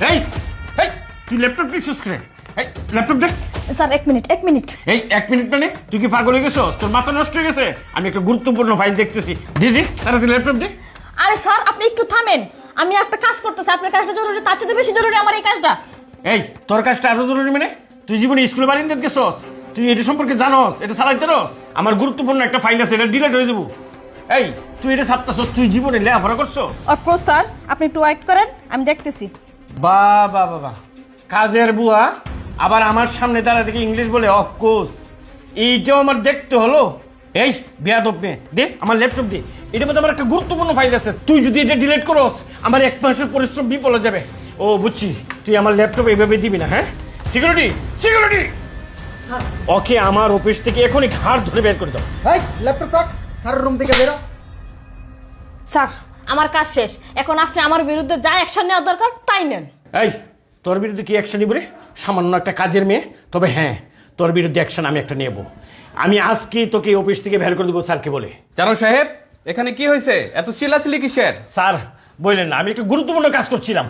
এই এই তুই ল্যাপটপ দিছিস রে? এই ল্যাপটপ দেখ। স্যার এক মিনিট এই 1 মিনিট মানে তুই কি পাগল হয়ে গেছো? তোর মাথা নষ্ট হয়ে গেছে? আমি একটা গুরুত্বপূর্ণ ফাইল দেখতেছি। জি তাড়াতাড়ি ল্যাপটপ দে। আরে স্যার আপনি একটু থামেন, আমি একটা কাজ করতেছি, আপনার কাজটা জরুরি, তার চেয়ে বেশি জরুরি আমার এই কাজটা। এই তোর কাজটা আরো জরুরি মানে? তুই জীবনে স্কুলে বাড়ি নিতে গেছস? তুই এটা সম্পর্কে জানোস? এটা চালাইতে রস? আমার গুরুত্বপূর্ণ একটা ফাইল আছে, এটা ডিলিট হয়ে যাবো। এই তুই এটা ছাপতাছস? তুই জীবনে লেখাপড়া করছো? অফকোর্স স্যার, আপনি একটু ওয়েট করেন, আমি দেখতেছি। বাবা কাজের বুয়া আবার আমার সামনে দাঁড়ায় থেকে ইংলিশ বলে অফকোর্স। এইটাও আমার দেখতে হলো। এই বেয়াদব নে, দে আমার ল্যাপটপ দে। এটার মধ্যে আমার একটা গুরুত্বপূর্ণ ফাইল আছে, তুই যদি এটা ডিলিট করস আমার 1 মাসের পরিশ্রম বিফল হয়ে যাবে। ও বুঝছি, তুই আমার ল্যাপটপ এইভাবে দিবি না। হ্যাঁ সিকিউরিটি স্যার ওকে আমার অফিস থেকে এখনই ঘাড় ধরে বের করে দাও। এই ল্যাপটপ রাখ, স্যার রুম থেকে বেরো। স্যার আমার কাজ শেষ, এখন আপনি আমার বিরুদ্ধে যা অ্যাকশন নেওয়া দরকার তাই নেন। এই তোর বিরুদ্ধে কি অ্যাকশন নিব রে? সামান্য একটা কাজের মেয়ে, তবে হ্যাঁ তোর বিরুদ্ধে অ্যাকশন আমি একটা নেব। আমি আজকে তোকে অফিস থেকে বের করে দেবো স্যারকে বলে। জানো সাহেব, এখানে কি হয়েছে? এত চিল্লাচিল্লি কিসের? স্যার বললেন না, আমি একটা গুরুত্বপূর্ণ কাজ করছিলাম,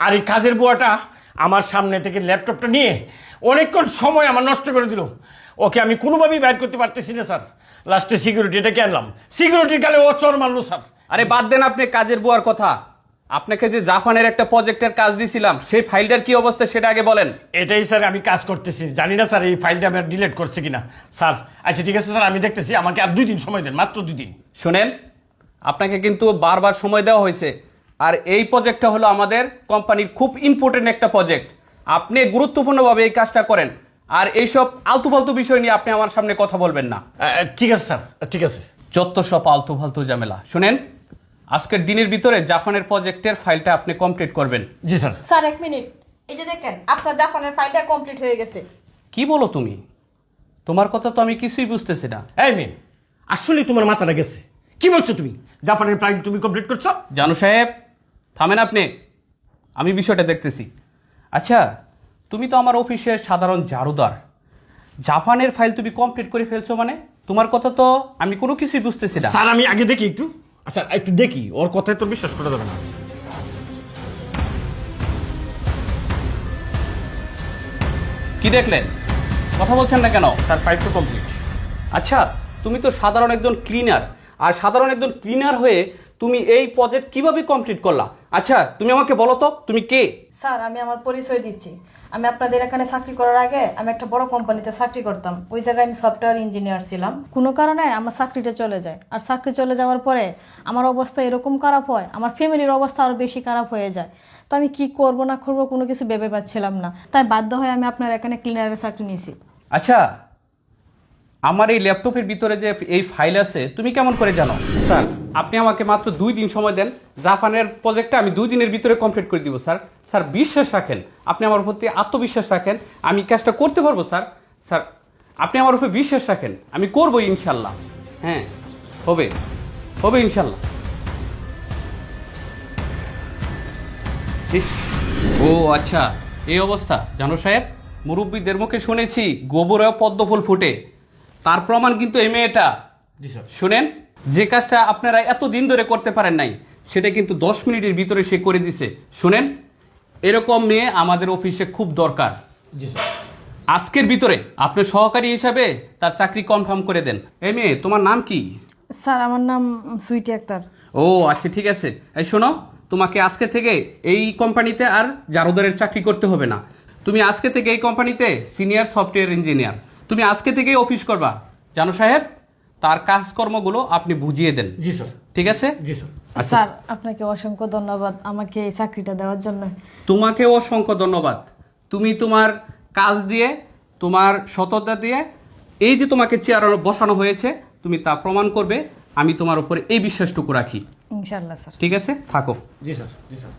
আর এই কাজের বুয়াটা আমার সামনে থেকে ল্যাপটপটা নিয়ে অনেকক্ষণ সময় আমার নষ্ট করে দিল। ওকে আমি কোনোভাবেই বাইর করতে পারতেছি না স্যার। লাস্টে সিকিউরিটিটাকে আনলাম, সিকিউরিটির গালে ও চর মারলো স্যার। আরে বাদ দেন আপনি কাজের বুয়ার কথা। আপনাকে যে জাপানের একটা প্রজেক্টের কাজ দিছিলাম, সেই ফাইলটার কি অবস্থা সেটা আগে বলেন। এটাই স্যার আমি কাজ করতেছি, জানি না স্যার এই ফাইলটা আমি ডিলিট করছে কিনা। স্যার আচ্ছা ঠিক আছে স্যার, আমি দেখতেছি, আমাকে আর 2 দিন সময় দেন, মাত্র 2 দিন। শুনেন, আপনাকে কিন্তু বারবার সময় দেওয়া হয়েছে, আর এই প্রজেক্টটা হলো আমাদের কোম্পানির খুব ইম্পর্টেন্ট একটা প্রজেক্ট। আপনি গুরুত্বপূর্ণভাবে এই কাজটা করেন, আর এইসব আলতু ফালতু বিষয় নিয়ে আপনি আমার সামনে কথা বলবেন না। ঠিক আছে স্যার, ঠিক আছে। যত সব আলতু ফালতু ঝামেলা। শুনেন, আজকের দিনের ভিতরে জাপানের প্রজেক্টের ফাইলটা আপনি কমপ্লিট করবেন। জি স্যার। স্যার এক মিনিট, এই যে দেখেন আপনার জাপানের ফাইলটা কমপ্লিট হয়ে গেছে। কি বলো তুমি? তোমার কথা তো আমি কিছুই বুঝতেছি না। এই মেয়ে, আসলে তোমার মাথাটা গেছে। কি বলছো তুমি? জাপানের ফাইল তুমি কমপ্লিট করছো? জানু সাহেব, থামেন আপনি, আমি বিষয়টা দেখতেছি। আচ্ছা, তুমি তো আমার অফিসের সাধারণ ঝাড়ুদার, জাপানের ফাইল তুমি কমপ্লিট করে ফেলছো মানে? তোমার কথা তো আমি কোনো কিছুই বুঝতেছি না। স্যার আমি আগে দেখি একটু, আচ্ছা একটু দেখি, ওর কথায় তো বিশ্বাস করা যাবে না। কি দেখলেন? কথা বলছেন না কেন? স্যার ফাইল তো কমপ্লিট। আচ্ছা, তুমি তো সাধারণ একজন ক্লিনার, আর সাধারণ একজন ক্লিনার হয়ে তুমি এই প্রজেক্ট কিভাবে কমপ্লিট করলা? আচ্ছা তুমি আমাকে বলো তো, তুমি কে? স্যার আমি আমার পরিচয় দিচ্ছি, আমি আপনাদের এখানে চাকরি করার আগে আমি একটা বড় কোম্পানিতে চাকরি করতাম। ওই জায়গায় আমি সফটওয়্যার ইঞ্জিনিয়ার ছিলাম। কোনো কারণে আমার চাকরিটা চলে যায়, আর চাকরি চলে যাওয়ার পরে আমার অবস্থা এরকম খারাপ হয়, আমার ফ্যামিলির অবস্থা আরও বেশি খারাপ হয়ে যায়। তো আমি কি করব না করব কোনো কিছু ভেবে পাচ্ছিলাম না, তাই বাধ্য হয়ে আমি আপনার এখানে ক্লিনারের চাকরি নিয়েছি। আচ্ছা, আমার এই ল্যাপটপের ভিতরে যে এই ফাইল আছে তুমি কেমন করে জানো? স্যার আপনি আমাকে মাত্র 2 দিন সময় দেন, জাপানের প্রজেক্টটা আমি 2 দিনের ভিতরে কমপ্লিট করে দিব। স্যার স্যার বিশ্বাস রাখেন, আপনি আমার প্রতি আত্মবিশ্বাস রাখেন, আমি কাজটা করতে পারবো। স্যার স্যার আপনি আমার উপরে বিশ্বাস রাখেন, আমি করবো ইনশাল্লাহ। হ্যাঁ হবে, হবে ইনশাল্লাহ। ইস, ও আচ্ছা এই অবস্থা। জানো সাহেব, মুরব্বীদের মুখে শুনেছি গোবরেও পদ্ম ফুল ফুটে, তার প্রমাণ কিন্তু এই মেয়েটা। জি স্যার। শুনেন, যে কাজটা আপনারা এত দিন ধরে করতে পারেন নাই, সেটা কিন্তু 10 মিনিটের ভিতরে সে করে দিছে। শুনেন, এরকম মেয়ে আমাদের অফিসে খুব দরকার। জি স্যার। আজকের ভিতরে আপনি সহকারী হিসাবে তার চাকরি কনফার্ম করে দেন। এই মেয়ে, তোমার নাম কি? স্যার আমার নাম সুইটি আক্তার। ও আচ্ছা ঠিক আছে। এই শোনো, তোমাকে আজকে থেকে এই কোম্পানিতে আর জারুদারের চাকরি করতে হবে না। তুমি আজকে থেকে এই কোম্পানিতে সিনিয়র সফটওয়্যার ইঞ্জিনিয়ার, তুমি আজকে থেকেই অফিস করবা। জানো সাহেব, তার কাজকর্মগুলো আপনি বুঝিয়ে দেন। জি স্যার। ঠিক আছে? জি স্যার। স্যার আপনাকে অসংখ্য ধন্যবাদ আমাকে এই চাকরিটা দেওয়ার জন্য। তোমাকে অসংখ্য ধন্যবাদ। তুমি তোমার কাজ দিয়ে, তোমার সততা দিয়ে এই যে তোমাকে চেয়ারে বসানো হয়েছে, তুমি তা প্রমাণ করবে। আমি তোমার উপরে এই বিশ্বাসটুকু রাখি। ইনশাআল্লাহ স্যার। ঠিক আছে, থাকো। জি স্যার। জি স্যার।